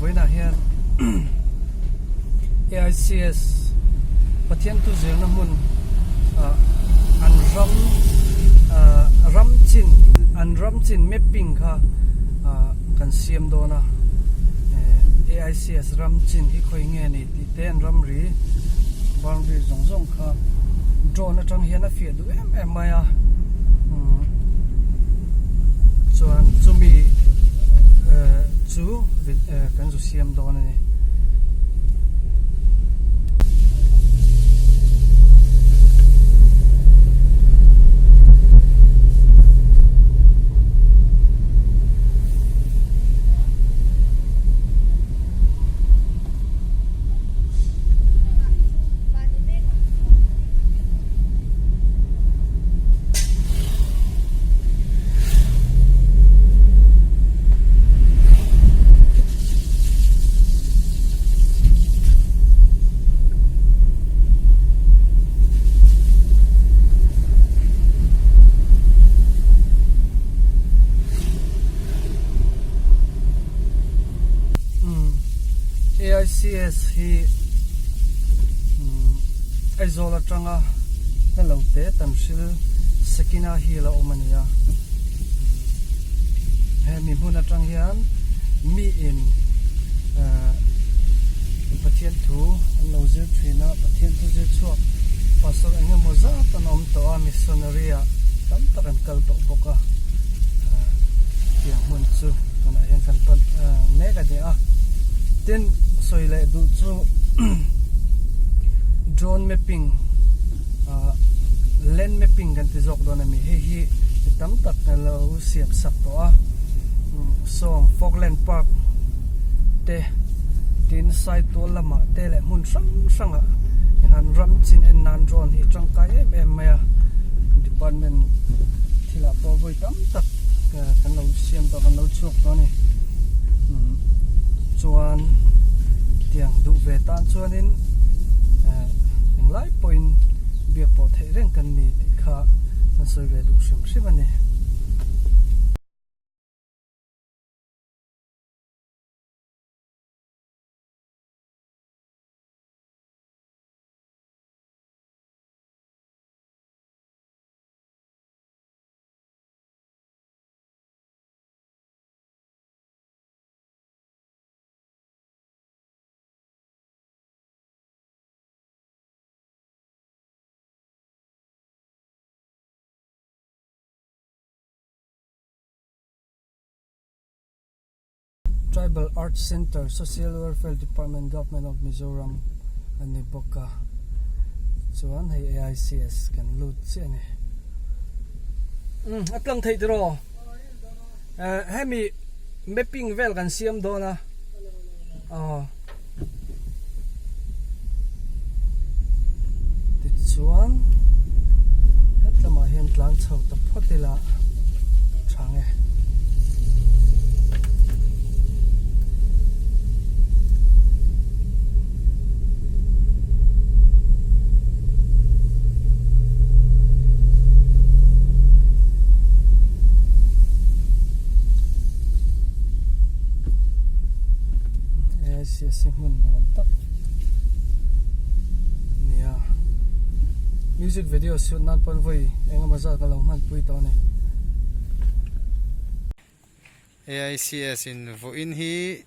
với na hiền AICS pathian tu zel na mun an ram chin mapping kha kan siam do na AICS ram chin hi khoi nge ni ti ten ram ri boundary zong kha drone atang hian a fia du em maya chuan chumi chu kan zu siam do na ni AICS hi aizola tanga hello te tamsil sakina hi la omania he mi huna tang hian mi in pathian thu lo je thina pathian thu je chuak pastor anga moza tanom to a missionary a tam takan kal to boka tiang mun chu tuna hian kan pan mega de a ten soile du chu drone mapping land mapping kan ti jok don ami hi tam tak na lo siap sak to a song Falkland Park te tin sai to lama te le mun sang a han ram chin en nan drone hi chang kai em maya department thila po voi tam tak kan lo siam to kan lo chuk to ni chuan tiang du ve tan chuanin lai point bia po thei reng kan ni ti kha na soi ve du sim ani Tribal Arts Center, Social Welfare Department, Government of Mizoram, and the Boka. So, an hay AICS can loot siya ni. At lang tayo dito. Hemi mapping vel kan siyam do na. Ditsuan. At lamahin tlan chaw tapot nila. Change. Simon tak nia music video shoot nan pon voi enga maza ka lo man pui to ne AICS in vo in hi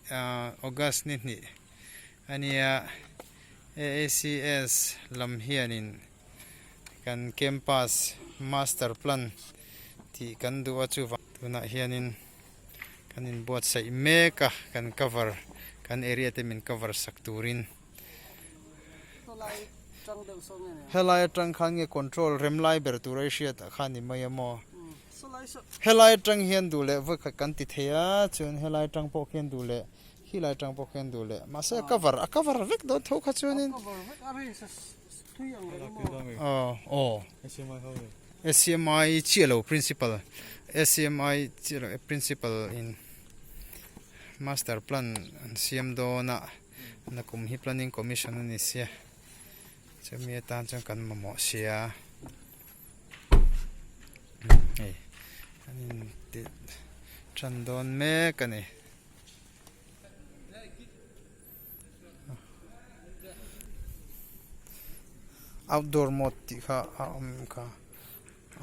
August ni ania AICS lam hianin kan campus master plan ti kan du achu tuna hianin kanin bot sai meka kan cover kan area te min cover sakturin helai tang khan nge control remlai ber turation ta khani mayamo helai tang hian dule vo kan ti theya chun helai tang po hian dule hilai tang po hian dule masa cover vek do tho kha chunin SCMI chelo principal SCMI chelo principal in master plan siam do na kum hi planning commission ni sia chemi tan chang kan mamo sia anin ti chandon me kani outdoor mode ti kha ka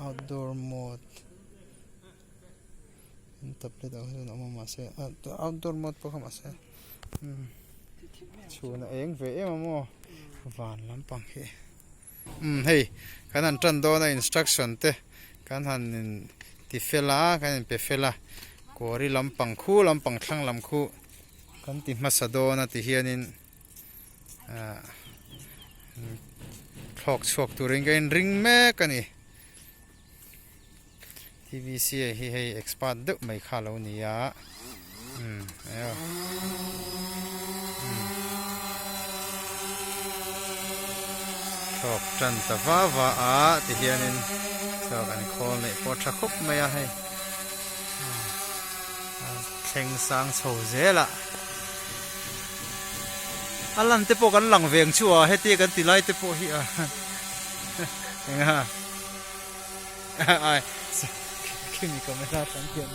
outdoor mode tablet au na ma se outdoor mode po kha ma se chuna eng ve em mo van lampang hi hei kan han tran do na instruction te kan han ti fela kan pe fela kori lampang khu lampang thlang lam khu kan ti masado na ti hianin thok chok tu ring me kani TVC hi hei expert de mai kha lo ni ya ayo thok tran ta va a ti hianin so kan khol nei po tha khop mai a hei theng sang chho zela alan te po kan lang veng chu a heti kan ti lai te po hi a nga ai kimi kamera tan kian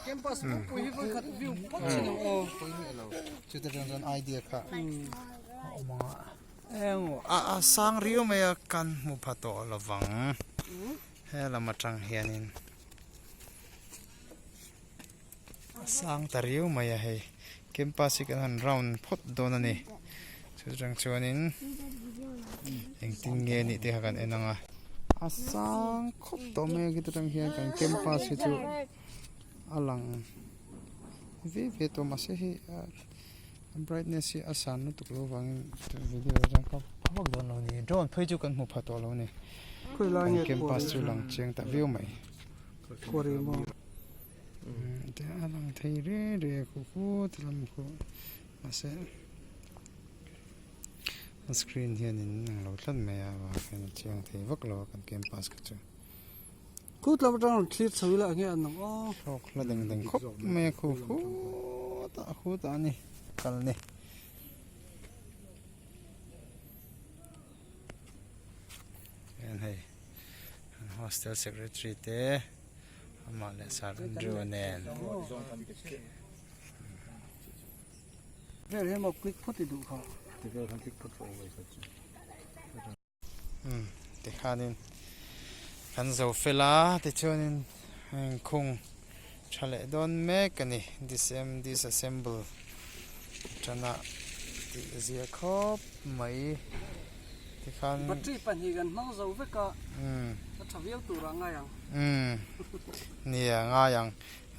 campus po hi ko khat view pot chin o chu te jan idea kha ma eng a sang riu me kan mu phato lawang he lama tang hianin sang tariu maya hei campus kan han round phot don ani chu jang chuanin engting nge ni te hakan enanga asang khop to me gi tang hian kan campus hi chu alang ve to ma se hi brightness hi asan nu tuklo wang video jang ka phok don lo ni drone phoi chu kan mu phato lo ni khoi la nge campus chu lang cheng ta view mai kori mo te alang thei re khu tlam khu ase screen hian in nang lo tlan mai a wa kan cheng thei vak lo kan campus ka chu khu tlam tang thlit chhui la nge an o thok la deng khop me khu ta ni kal ni en hei hostel secretary te amale sar dronen ve mo click phot du kha te khanin kan zo fela te chuanin khung chale don me kani disassemble chana ti zia khop mai te khan battery pan hi gan mang zo ve ka ta thavial tu ra nga yang nia nga yang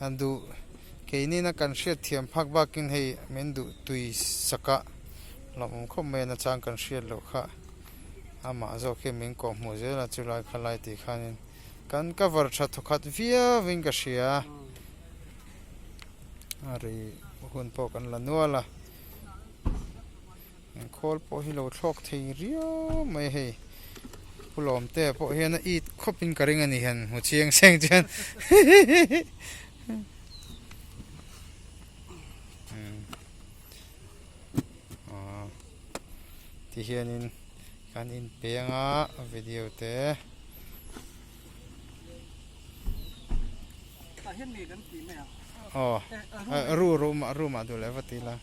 andu keini na kan hriat thiam phak bakin hei mendu tui saka lom khop me na chang kan hriat lo kha ama zo ke ming ko mu je la chulai khalai ti khanin kan cover tha thokhat via winga shia ari hun po kan la nuala khol po hi lo thlok thei rio mai hei pulom te po hian i khopin karing ani han hu chiang seng chen ti hianin kan in penga video te ta hian mi kan ti me ru ma du le watila